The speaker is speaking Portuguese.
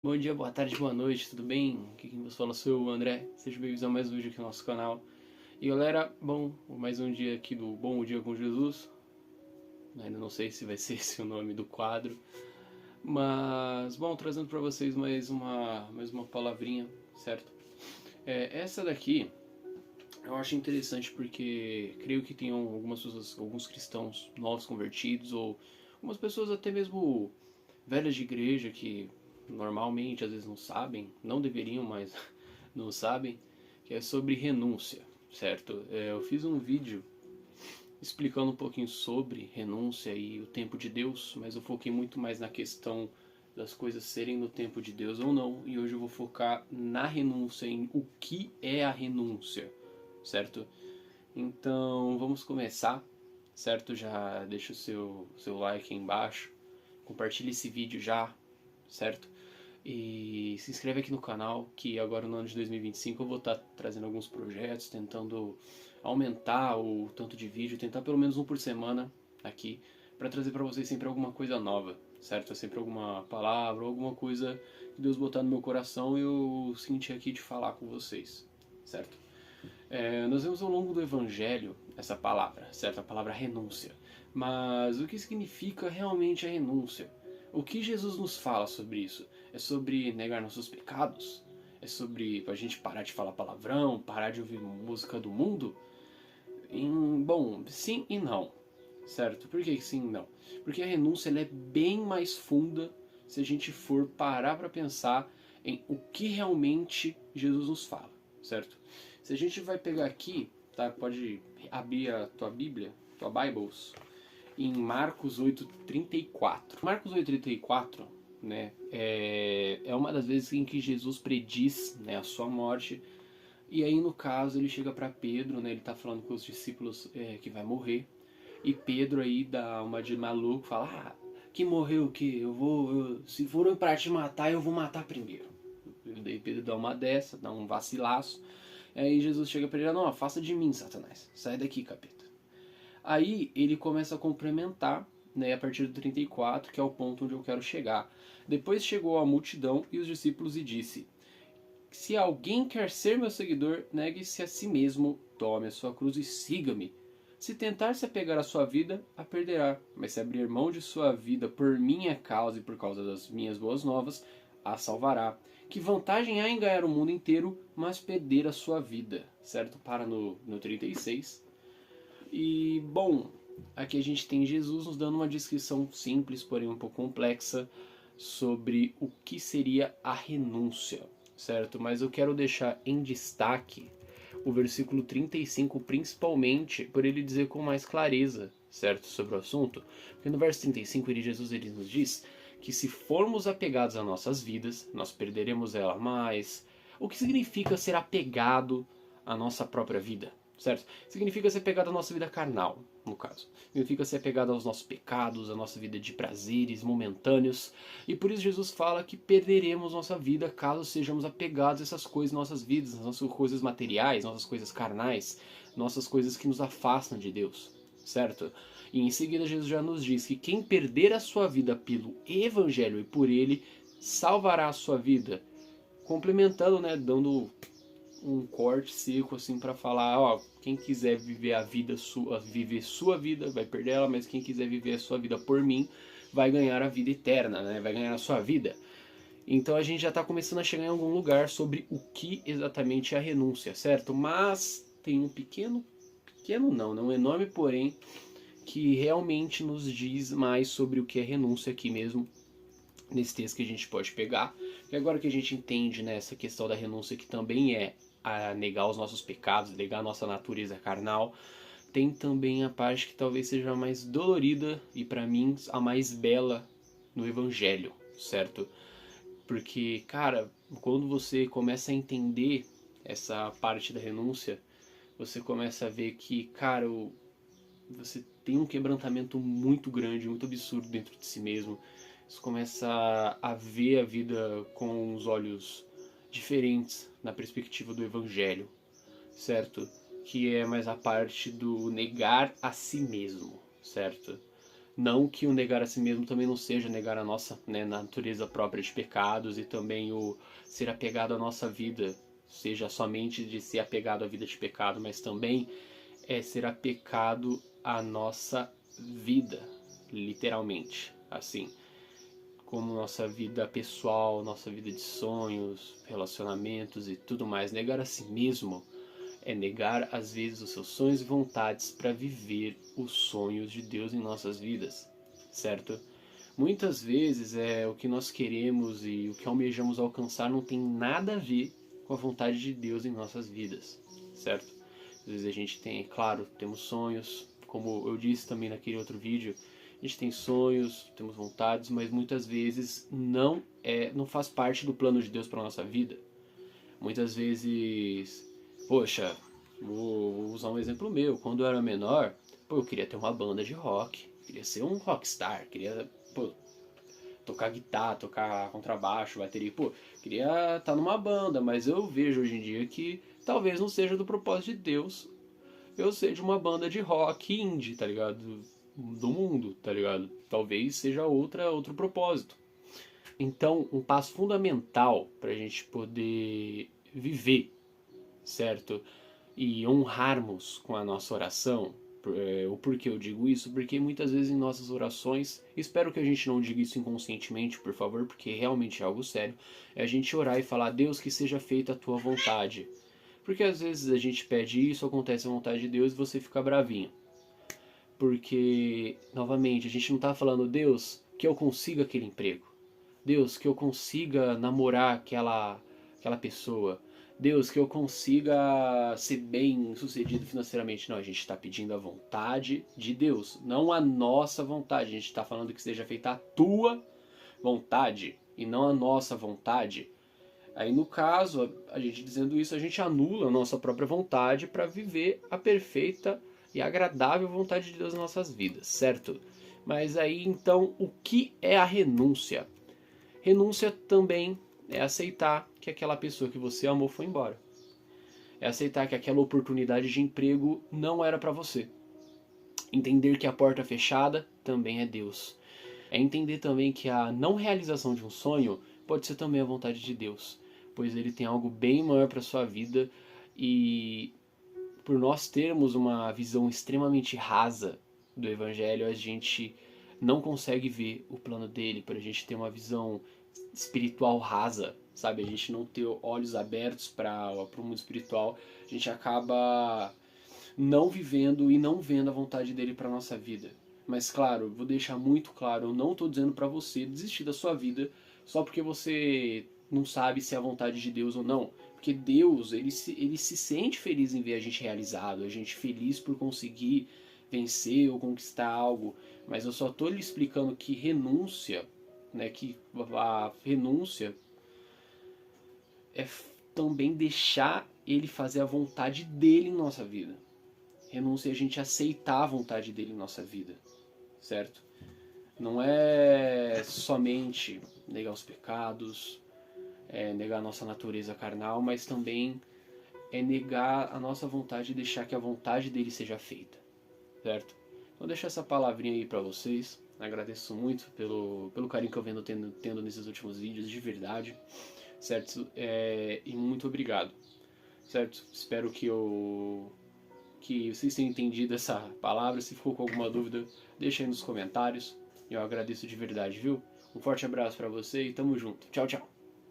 Bom dia, boa tarde, boa noite, tudo bem? Aqui quem vos fala sou o André, sejam bem-vindos a mais um vídeo aqui no nosso canal. E galera, bom, mais um dia aqui do Bom Dia com Jesus. Ainda não sei se vai ser esse o nome do quadro, mas bom, trazendo para vocês mais uma palavrinha, certo? Essa daqui eu acho interessante porque creio que tem algumas pessoas, alguns cristãos novos convertidos ou algumas pessoas até mesmo velhas de igreja que normalmente às vezes não sabem, não deveriam, mas não sabem, que é sobre renúncia, certo? Eu fiz um vídeo explicando um pouquinho sobre renúncia e o tempo de Deus, mas eu foquei muito mais na questão das coisas serem no tempo de Deus ou não, e hoje eu vou focar na renúncia, em o que é a renúncia, certo? Então vamos começar, certo? Já deixa o seu like aí embaixo, compartilhe esse vídeo já, certo? E se inscreve aqui no canal, que agora no ano de 2025 eu vou estar trazendo alguns projetos, tentando aumentar o tanto de vídeo, tentar pelo menos um por semana aqui, para trazer para vocês sempre alguma coisa nova, certo? Sempre alguma palavra, alguma coisa que Deus botar no meu coração e eu sentir aqui de falar com vocês, certo? Nós vemos ao longo do Evangelho essa palavra, certo? A palavra renúncia. Mas o que significa realmente a renúncia? O que Jesus nos fala sobre isso? É sobre negar nossos pecados? É sobre a gente parar de falar palavrão, parar de ouvir música do mundo? Bom, sim e não, certo? Por que sim e não? Porque a renúncia ela é bem mais funda se a gente for parar para pensar em o que realmente Jesus nos fala, certo? Se a gente vai pegar aqui, tá? Pode abrir a tua Bíblia, tua Bibles, em Marcos 8:34. Marcos 8:34, né, é uma das vezes em que Jesus prediz, né, a sua morte. E aí no caso ele chega para Pedro, né, ele tá falando com os discípulos que vai morrer. E Pedro aí dá uma de maluco, fala: "Ah, que morreu o quê? Se forem para te matar, eu vou matar primeiro." Daí Pedro dá uma dessa, dá um vacilaço. Aí Jesus chega para ele: "Não, afasta de mim, Satanás. Sai daqui, capeta." Aí ele começa a complementar, né, a partir do 34, que é o ponto onde eu quero chegar. Depois chegou a multidão e os discípulos e disse: "Se alguém quer ser meu seguidor, negue-se a si mesmo, tome a sua cruz e siga-me. Se tentar se apegar à sua vida, a perderá. Mas se abrir mão de sua vida por minha causa e por causa das minhas boas novas, a salvará. Que vantagem há em ganhar o mundo inteiro, mas perder a sua vida?" Certo? Para no 36. E, bom, aqui a gente tem Jesus nos dando uma descrição simples, porém um pouco complexa, sobre o que seria a renúncia, certo? Mas eu quero deixar em destaque o versículo 35, principalmente por ele dizer com mais clareza, certo, sobre o assunto. Porque no verso 35 Jesus ele nos diz que se formos apegados às nossas vidas, nós perderemos ela. Mas o que significa ser apegado à nossa própria vida? Certo? Significa ser apegado à nossa vida carnal, no caso. Significa ser apegado aos nossos pecados, à nossa vida de prazeres momentâneos. E por isso Jesus fala que perderemos nossa vida caso sejamos apegados a essas coisas em nossas vidas, nossas coisas materiais, nossas coisas carnais, nossas coisas que nos afastam de Deus, certo? E em seguida Jesus já nos diz que quem perder a sua vida pelo Evangelho e por ele, salvará a sua vida. Complementando, né, dando um corte seco assim para falar, ó, quem quiser viver a vida sua, viver sua vida, vai perder ela, mas quem quiser viver a sua vida por mim, vai ganhar a vida eterna, né? Vai ganhar a sua vida. Então a gente já está começando a chegar em algum lugar sobre o que exatamente é a renúncia, certo? Mas tem um pequeno não, né? Um enorme porém que realmente nos diz mais sobre o que é renúncia aqui mesmo nesse texto que a gente pode pegar. E agora que a gente entende, né, essa questão da renúncia, que também é a negar os nossos pecados, negar a nossa natureza carnal, tem também a parte que talvez seja a mais dolorida e para mim a mais bela no Evangelho, certo? Porque, cara, quando você começa a entender essa parte da renúncia, você começa a ver que, cara, você tem um quebrantamento muito grande, muito absurdo dentro de si mesmo. Você começa a ver a vida com os olhos diferentes na perspectiva do Evangelho, certo? Que é mais a parte do negar a si mesmo, certo? Não que o negar a si mesmo também não seja negar a nossa, né, natureza própria de pecados, e também o ser apegado à nossa vida, seja somente de ser apegado à vida de pecado, mas também é ser apegado à nossa vida, literalmente, assim, como nossa vida pessoal, nossa vida de sonhos, relacionamentos e tudo mais. Negar a si mesmo é negar às vezes os seus sonhos e vontades para viver os sonhos de Deus em nossas vidas, certo? Muitas vezes o que nós queremos e o que almejamos alcançar não tem nada a ver com a vontade de Deus em nossas vidas, certo? Às vezes a gente tem, claro, temos sonhos, como eu disse também naquele outro vídeo, a gente tem sonhos, temos vontades, mas muitas vezes não faz parte do plano de Deus para nossa vida. Muitas vezes, poxa, vou usar um exemplo meu. Quando eu era menor, eu queria ter uma banda de rock, queria ser um rockstar, queria tocar guitarra, tocar contrabaixo, bateria, queria estar numa banda, mas eu vejo hoje em dia que talvez não seja do propósito de Deus eu ser de uma banda de rock indie, tá ligado? Do mundo, tá ligado? Talvez seja outro propósito. Então, um passo fundamental para a gente poder viver, certo? E honrarmos com a nossa oração. O porquê eu digo isso? Porque muitas vezes em nossas orações, espero que a gente não diga isso inconscientemente, por favor, porque realmente é algo sério, é a gente orar e falar: Deus, que seja feita a tua vontade. Porque às vezes a gente pede isso, acontece a vontade de Deus e você fica bravinho. Porque, novamente, a gente não está falando: Deus, que eu consiga aquele emprego. Deus, que eu consiga namorar aquela pessoa. Deus, que eu consiga ser bem sucedido financeiramente. Não, a gente está pedindo a vontade de Deus, não a nossa vontade. A gente está falando que seja feita a tua vontade e não a nossa vontade. Aí no caso, a gente dizendo isso, a gente anula a nossa própria vontade para viver a perfeita e agradável vontade de Deus nas nossas vidas, certo? Mas aí então, o que é a renúncia? Renúncia também é aceitar que aquela pessoa que você amou foi embora. É aceitar que aquela oportunidade de emprego não era para você. Entender que a porta fechada também é Deus. É entender também que a não realização de um sonho pode ser também a vontade de Deus, pois Ele tem algo bem maior para sua vida, e por nós termos uma visão extremamente rasa do Evangelho, a gente não consegue ver o plano dele. Para a gente ter uma visão espiritual rasa, sabe? A gente não ter olhos abertos para o mundo espiritual, a gente acaba não vivendo e não vendo a vontade dele para nossa vida. Mas claro, vou deixar muito claro, eu não estou dizendo para você desistir da sua vida só porque você não sabe se é a vontade de Deus ou não. Porque Deus, ele se sente feliz em ver a gente realizado, a gente feliz por conseguir vencer ou conquistar algo. Mas eu só estou lhe explicando que renúncia, né, que a renúncia é também deixar ele fazer a vontade dele em nossa vida. Renúncia é a gente aceitar a vontade dele em nossa vida, certo? Não é somente negar os pecados, negar a nossa natureza carnal, mas também é negar a nossa vontade e deixar que a vontade dele seja feita, certo? Então deixo essa palavrinha aí pra vocês. Agradeço muito pelo carinho que eu venho tendo nesses últimos vídeos, de verdade, certo? E muito obrigado, certo? Espero que vocês tenham entendido essa palavra. Se ficou com alguma dúvida, deixa aí nos comentários. Eu agradeço de verdade, viu? Um forte abraço pra você e tamo junto. Tchau, tchau.